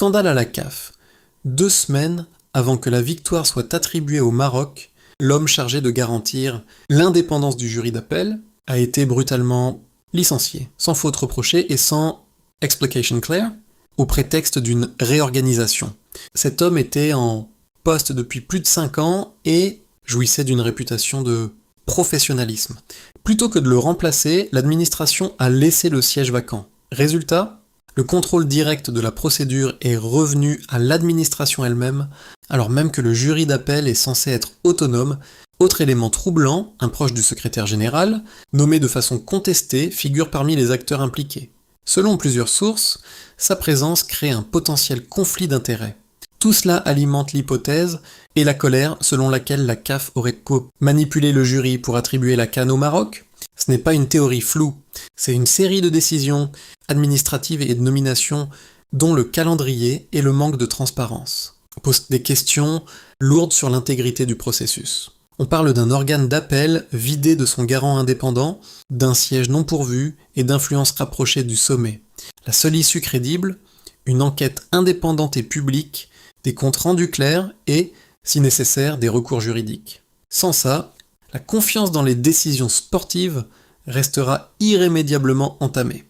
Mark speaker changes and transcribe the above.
Speaker 1: Scandale à la CAF. 2 semaines avant que la victoire soit attribuée au Maroc, l'homme chargé de garantir l'indépendance du jury d'appel a été brutalement licencié, sans faute reprochée et sans explication claire, au prétexte d'une réorganisation. Cet homme était en poste depuis plus de 5 ans et jouissait d'une réputation de professionnalisme. Plutôt que de le remplacer, l'administration a laissé le siège vacant. Résultat, le contrôle direct de la procédure est revenu à l'administration elle-même, alors même que le jury d'appel est censé être autonome. Autre élément troublant, un proche du secrétaire général, nommé de façon contestée, figure parmi les acteurs impliqués. Selon plusieurs sources, sa présence crée un potentiel conflit d'intérêts. Tout cela alimente l'hypothèse et la colère selon laquelle la CAF aurait manipulé le jury pour attribuer la CAN au Maroc. Ce n'est pas une théorie floue, c'est une série de décisions administratives et de nominations dont le calendrier et le manque de transparence posent des questions lourdes sur l'intégrité du processus. On parle d'un organe d'appel vidé de son garant indépendant, d'un siège non pourvu et d'influence rapprochée du sommet. La seule issue crédible, une enquête indépendante et publique, des comptes rendus clairs et, si nécessaire, des recours juridiques. Sans ça, la confiance dans les décisions sportives restera irrémédiablement entamée.